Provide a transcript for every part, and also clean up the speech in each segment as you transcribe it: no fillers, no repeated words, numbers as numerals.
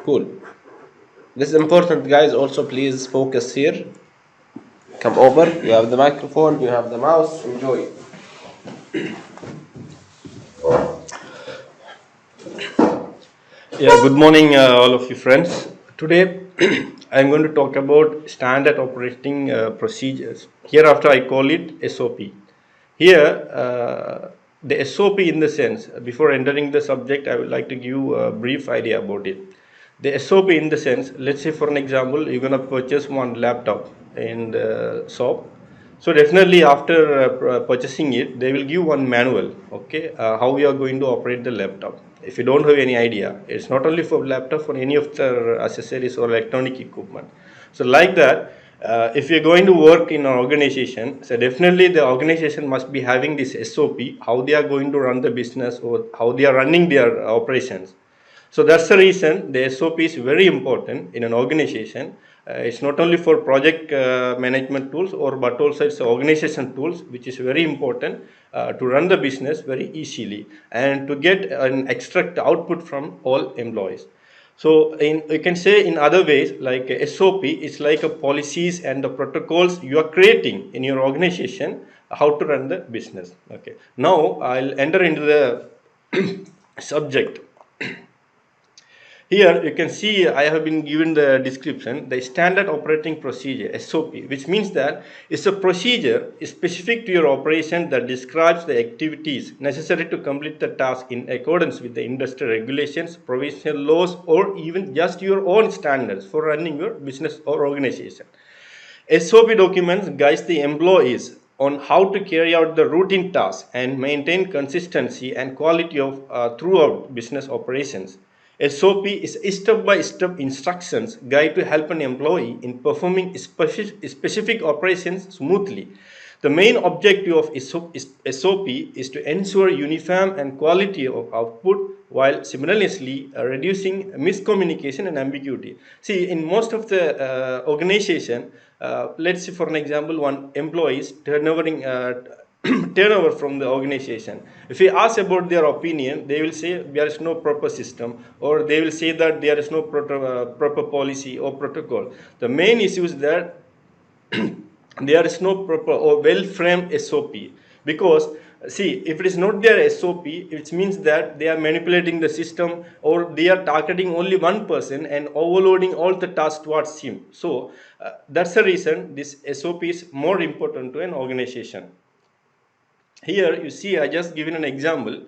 Cool. This is important, guys. Also, please focus here. Come over. You have the microphone. You have the mouse. Enjoy. Yeah, good morning, all of you friends. Today, I'm going to talk about standard operating procedures. Hereafter, I call it SOP. Here, the SOP in the sense, before entering the subject, I would like to give a brief idea about it. The SOP in the sense, let's say for an example, you're going to purchase one laptop in the shop. So definitely after purchasing it, they will give one manual, okay, how we are going to operate the laptop. If you don't have any idea, it's not only for laptop, for any of the accessories or electronic equipment. So like that, if you're going to work in an organization, so definitely the organization must be having this SOP, how they are going to run the business or how they are running their operations. So that's the reason the SOP is very important in an organization. It's not only for project management tools but also it's organization tools which is very important to run the business very easily and to get an extract output from all employees. So you can say in other ways like SOP is like a policies and the protocols you are creating in your organization how to run the business. Okay. Now I'll enter into the subject. Here you can see I have been given the description, the standard operating procedure SOP, which means that it's a procedure specific to your operation that describes the activities necessary to complete the task in accordance with the industry regulations, provincial laws, or even just your own standards for running your business or organization. SOP documents guides the employees on how to carry out the routine tasks and maintain consistency and quality of throughout business operations. SOP is step-by-step instructions guide to help an employee in performing specific operations smoothly. The main objective of SOP is to ensure uniform and quality of output while simultaneously reducing miscommunication and ambiguity. See, in most of the organization, let's say for an example, one employee is turnover from the organization. If we ask about their opinion, they will say there is no proper system, or they will say that there is no proper policy or protocol. The main issue is that there is no proper or well framed SOP, because see, if it is not their SOP, it means that they are manipulating the system or they are targeting only one person and overloading all the tasks towards him. So that's the reason this SOP is more important to an organization. Here you see I just given an example,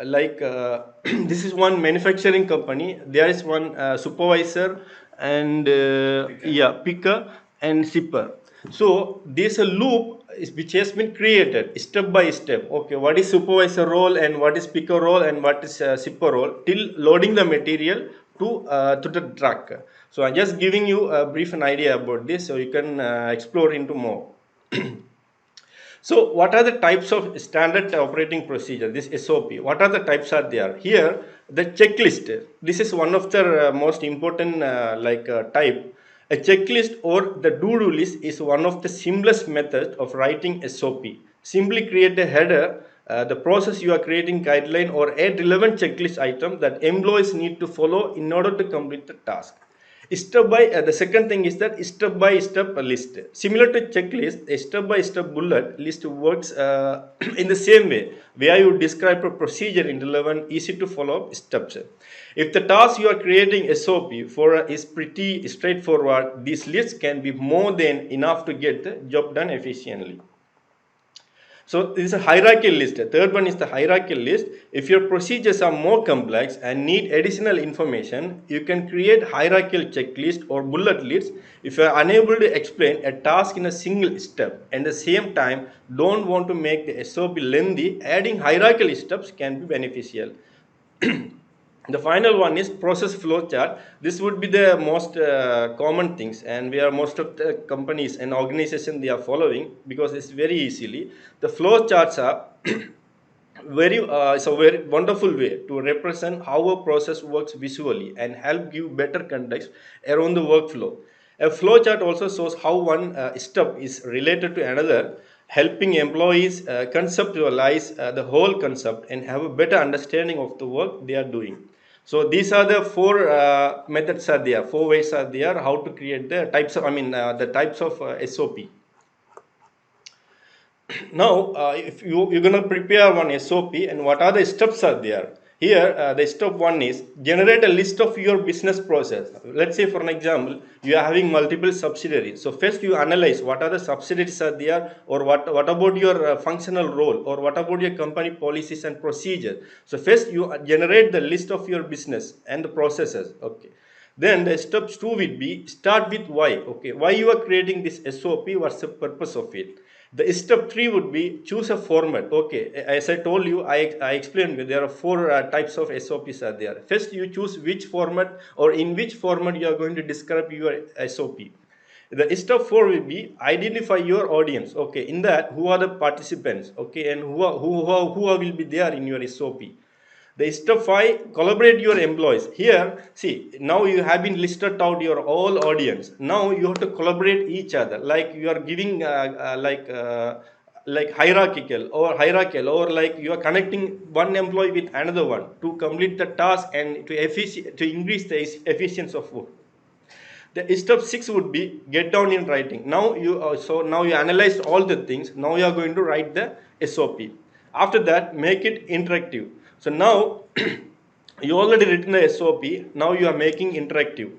like this is one manufacturing company. There is one supervisor and picker and shipper. So there's a loop which has been created step by step. Okay, what is supervisor role and what is picker role and what is shipper role till loading the material to the truck. So I'm just giving you a brief an idea about this so you can explore into more. So what are the types of standard operating procedure, this SOP? What are the types are there? Here, the checklist. This is one of the most important type. A checklist or the do-do list is one of the simplest methods of writing SOP. Simply create a header, the process you are creating guideline or a relevant checklist item that employees need to follow in order to complete the task. Step by the second thing is that step by step list, similar to checklist. A step by step bullet list works in the same way, where you describe a procedure in relevant easy to follow steps. If the task you are creating SOP for is pretty straightforward, these lists can be more than enough to get the job done efficiently. So this is a hierarchical list. The third one is the hierarchical list. If your procedures are more complex and need additional information, you can create hierarchical checklist or bullet lists. If you are unable to explain a task in a single step and at the same time don't want to make the SOP lengthy, adding hierarchical steps can be beneficial. The final one is process flow chart. This would be the most common things, and where most of the companies and organizations they are following, because it's very easily. The flow charts are it's a very wonderful way to represent how a process works visually and help give better context around the workflow. A flow chart also shows how one step is related to another, helping employees conceptualize the whole concept and have a better understanding of the work they are doing. So these are the four methods are there, four ways are there how to create the types of, the types of SOP. Now, if you're going to prepare one SOP, and what are the steps are there? Here, the step one is generate a list of your business process. Let's say, for an example, you are having multiple subsidiaries. So first you analyze what are the subsidiaries are there, or what about your functional role, or what about your company policies and procedures. So first you generate the list of your business and the processes. Okay. Then the steps two will be start with why. Okay, why you are creating this SOP? What's the purpose of it? The step 3 would be choose a format. Okay, as I told you, I explained there are four types of SOPs are there. First, you choose which format or in which format you are going to describe your SOP. The step 4 will be identify your audience. Okay, in that, who are the participants? Okay, and who will be there in your SOP. The step 5, collaborate your employees. Here, see, now you have been listed out your all audience. Now you have to collaborate each other. Like you are giving like hierarchical, or like you are connecting one employee with another one to complete the task and to increase the efficiency of work. The step 6 would be get down in writing. Now you analyzed all the things. Now you are going to write the SOP. After that, make it interactive. So now you already written the SOP. Now you are making interactive.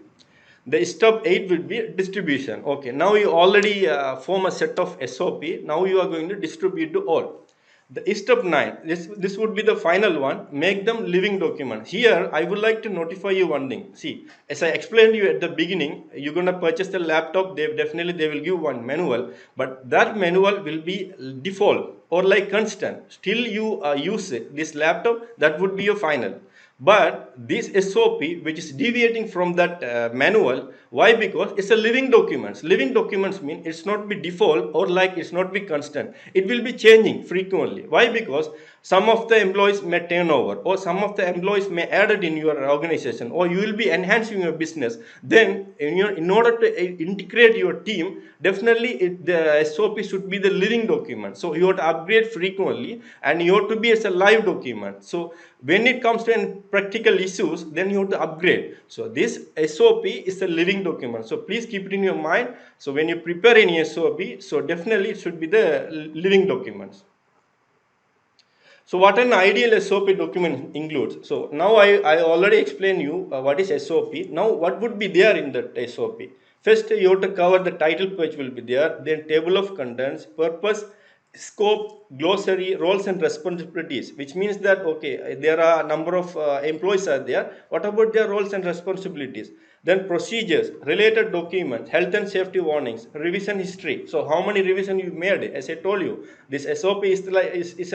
The step 8 will be distribution. Okay, now you already form a set of SOP. Now you are going to distribute to all. The step 9, this would be the final one, make them living documents. Here, I would like to notify you one thing. See, as I explained you at the beginning, you're going to purchase the laptop, they will give one manual, but that manual will be default or like constant. Still you use it, this laptop, that would be your final. But this SOP, which is deviating from that manual, why? Because it's a living documents. Living documents mean it's not be default or like it's not be constant. It will be changing frequently. Why? Because some of the employees may turn over, or some of the employees may add it in your organization, or you will be enhancing your business. Then, in order to integrate your team, definitely the SOP should be the living document. So you have to upgrade frequently, and you have to be as a live document. So when it comes to practical issues, then you have to upgrade. So this SOP is a living document. So please keep it in your mind. So when you prepare any SOP, so definitely it should be the living documents. So what an ideal SOP document includes. So now I already explained you what is SOP. Now what would be there in that SOP? First you have to cover the title page will be there, then table of contents, purpose, scope, glossary, roles and responsibilities, which means that okay, there are a number of employees are there. What about their roles and responsibilities? Then procedures, related documents, health and safety warnings, revision history. So how many revision you made? As I told you, this SOP is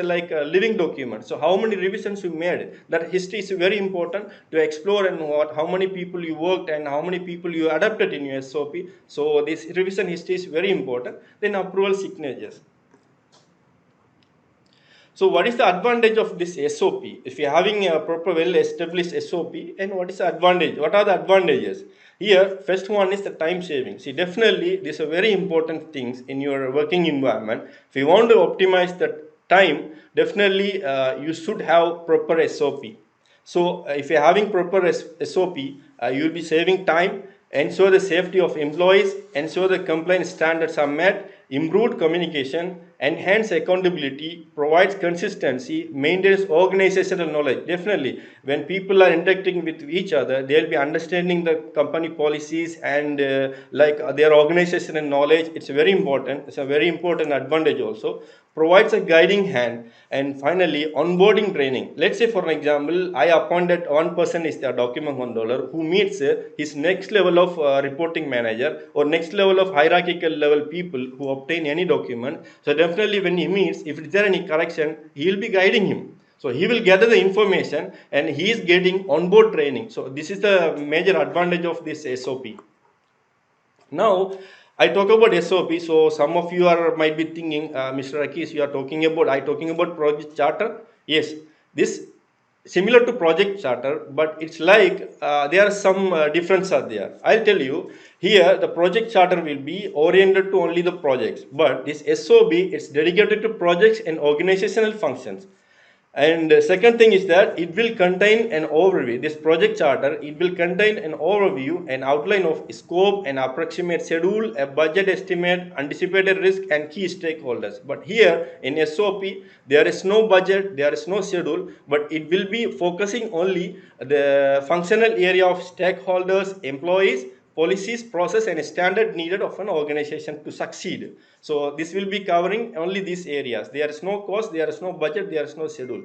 like a living document. So how many revisions you made? That history is very important to explore, and how many people you worked and how many people you adapted in your SOP. So this revision history is very important. Then approval signatures. So what is the advantage of this SOP? If you're having a proper well-established SOP, and what is the advantage? What are the advantages? Here, first one is the time saving. See, definitely, these are very important things in your working environment. If you want to optimize the time, definitely you should have proper SOP. So if you're having proper SOP, you will be saving time, ensure the safety of employees, ensure the compliance standards are met, improved communication, enhance accountability, provides consistency, maintains organizational knowledge. Definitely, when people are interacting with each other, they'll be understanding the company policies and their organizational knowledge. It's very important. It's a very important advantage also. Provides a guiding hand, and finally onboarding training. Let's say for an example, I appointed one person is the document controller who meets his next level of reporting manager or next level of hierarchical level people who obtain any document. So definitely when he meets, if there any correction, he will be guiding him. So he will gather the information and he is getting onboard training. So this is the major advantage of this SOP. Now, I talk about SOP. So some of you might be thinking, Mr. Akis, you are talking about project charter. Yes, this similar to project charter, but it's like there are some difference are there. I'll tell you here. The project charter will be oriented to only the projects, but this SOP is dedicated to projects and organizational functions. And second thing is that it will contain an overview. This project charter, it will contain an overview, an outline of scope, an approximate schedule, a budget estimate, anticipated risk, and key stakeholders. But here in SOP, there is no budget, there is no schedule, but it will be focusing only the functional area of stakeholders, employees, policies, process, and standard needed of an organization to succeed. So this will be covering only these areas. There is no cost, there is no budget, there is no schedule.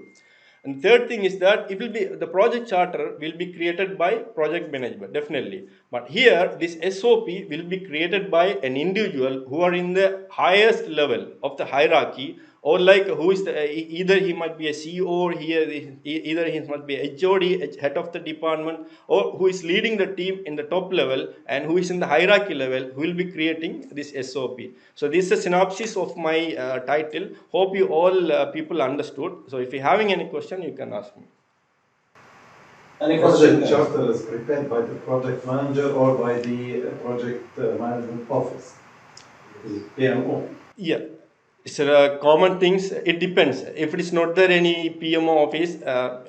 And third thing is that it will be the project charter will be created by project management, definitely. But here this SOP will be created by an individual who are in the highest level of the hierarchy, or like who is the, either he might be a CEO, or either he must be a HOD, head of the department, or who is leading the team in the top level and who is in the hierarchy level, who will be creating this SOP. So this is a synopsis of my title. Hope you all people understood. So if you're having any question, you can ask me. Any project charter is prepared by the project manager or by the project management office? Is it PMO? Yeah. It's common things. It depends. If it is not there any PMO office,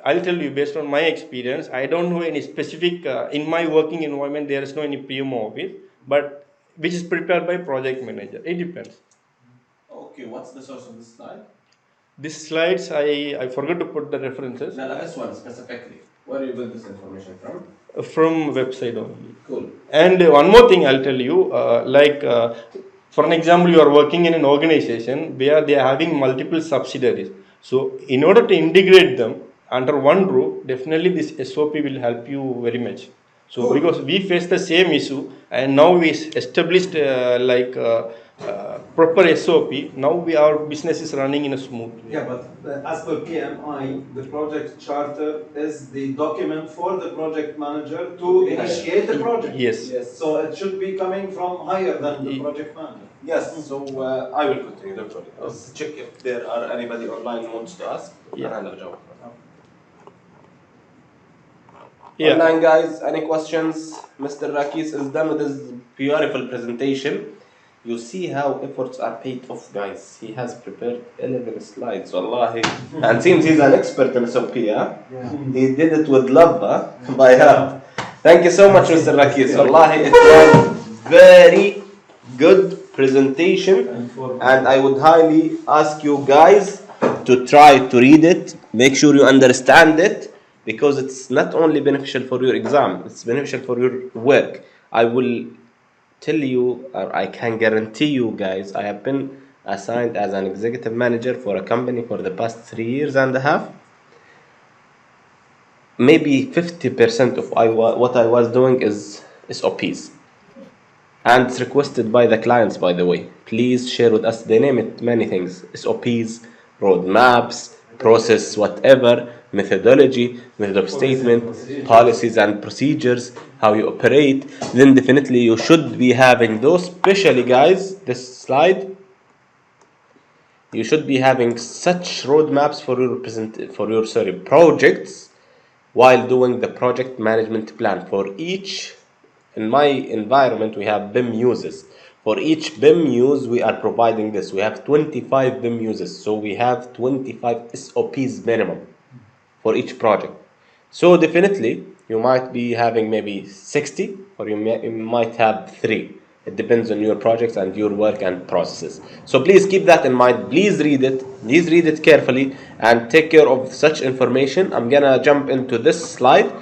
I'll tell you based on my experience. I don't know any specific in my working environment. There is no any PMO office, but which is prepared by project manager. It depends. Okay, what's the source of this slide? These slides I forgot to put the references. No, this one specifically. Where do you get this information from? From website only. Cool. And one more thing I'll tell you, for an example, you are working in an organization where they are having multiple subsidiaries. So in order to integrate them under one roof, definitely this SOP will help you very much. So because we face the same issue, and now we established proper SOP. Now our business is running in a smooth way. Yeah, but as per PMI, the project charter is the document for the project manager to initiate the project. Yes. So it should be coming from higher than the project manager. Yes, so I will continue, don't worry. Let's check if there are anybody online who wants to ask. Yeah. Yeah. Online guys, any questions? Mr. Rakis is done with his beautiful presentation. You see how efforts are paid off, guys. He has prepared 11 slides, wallahi. And seems he's an expert in SOP, huh? Yeah. He did it with love, huh? By heart. Thank you so much, Mr. Rakis. Wallahi, it was very good presentation. And I would highly ask you guys to try to read it. Make sure you understand it, because it's not only beneficial for your exam, it's beneficial for your work. I will tell you, or I can guarantee you guys, I have been assigned as an executive manager for a company for the past 3 years and a half. Maybe 50% of what I was doing is SOPs. And it's requested by the clients, by the way. Please share with us, they name it many things. SOPs, roadmaps, process, whatever, methodology, method of statement, policies and procedures, how you operate. Then definitely you should be having those, especially guys, this slide. You should be having such roadmaps for your projects while doing the project management plan. For each, in my environment, we have BIM users. For each BIM use, we are providing this. We have 25 BIM users, so we have 25 SOPs minimum for each project. So definitely, you might be having maybe 60, or you might have 3. It depends on your projects and your work and processes. So please keep that in mind. Please read it. Please read it carefully and take care of such information. I'm gonna jump into this slide.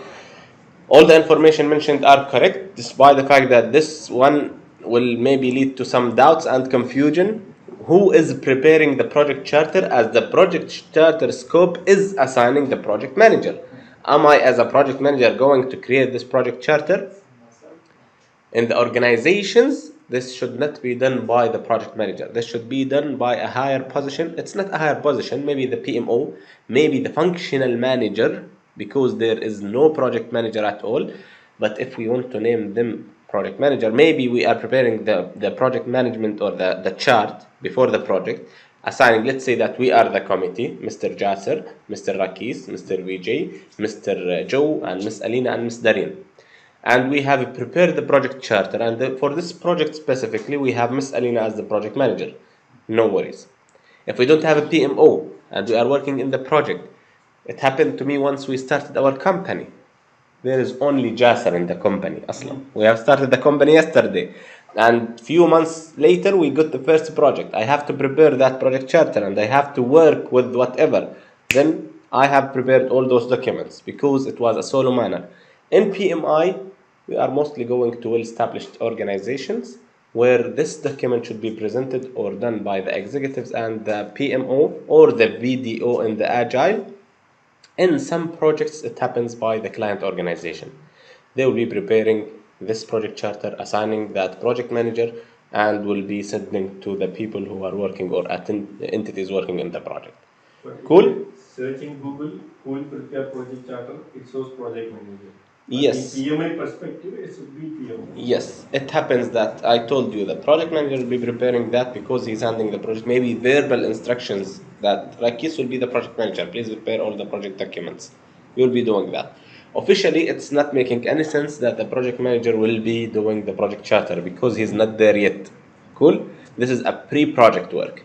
All the information mentioned are correct, despite the fact that this one will maybe lead to some doubts and confusion. Who is preparing the project charter? As the project charter scope is assigning the project manager. Am I, as a project manager, going to create this project charter? In the organizations, this should not be done by the project manager. This should be done by a higher position. It's not a higher position, maybe the PMO, maybe the functional manager, because there is no project manager at all. But if we want to name them project manager, maybe we are preparing the project management or the chart before the project, assigning, let's say that we are the committee, Mr. Jasser, Mr. Rakis, Mr. Vijay, Mr. Joe, and Ms. Alina and Ms. Dareen. And we have prepared the project charter, and for this project specifically, we have Ms. Alina as the project manager. No worries. If we don't have a PMO and we are working in the project, It happened to me once we started our company. There is only Jasser in the company أصلا. We have started the company yesterday, and few months later we got the first project. I have to prepare that project charter and I have to work with whatever. Then I have prepared all those documents because it was a solo manner. In PMI, we are mostly going to well-established organizations where this document should be presented or done by the executives and the PMO or the VDO in the Agile. In some projects, it happens by the client organization. They will be preparing this project charter, assigning that project manager, and will be sending to the people who are working or entities working in the project. But Cool? if you search in Google, who will prepare project charter? It shows project manager. But Yes. in PMI perspective, it should be PMO. Yes, it happens that I told you the project manager will be preparing that because he's handling the project. Maybe verbal instructions that Rakis will be the project manager. Please prepare all the project documents. You'll be doing that. Officially, it's not making any sense that the project manager will be doing the project charter because he's not there yet. Cool? This is a pre-project work.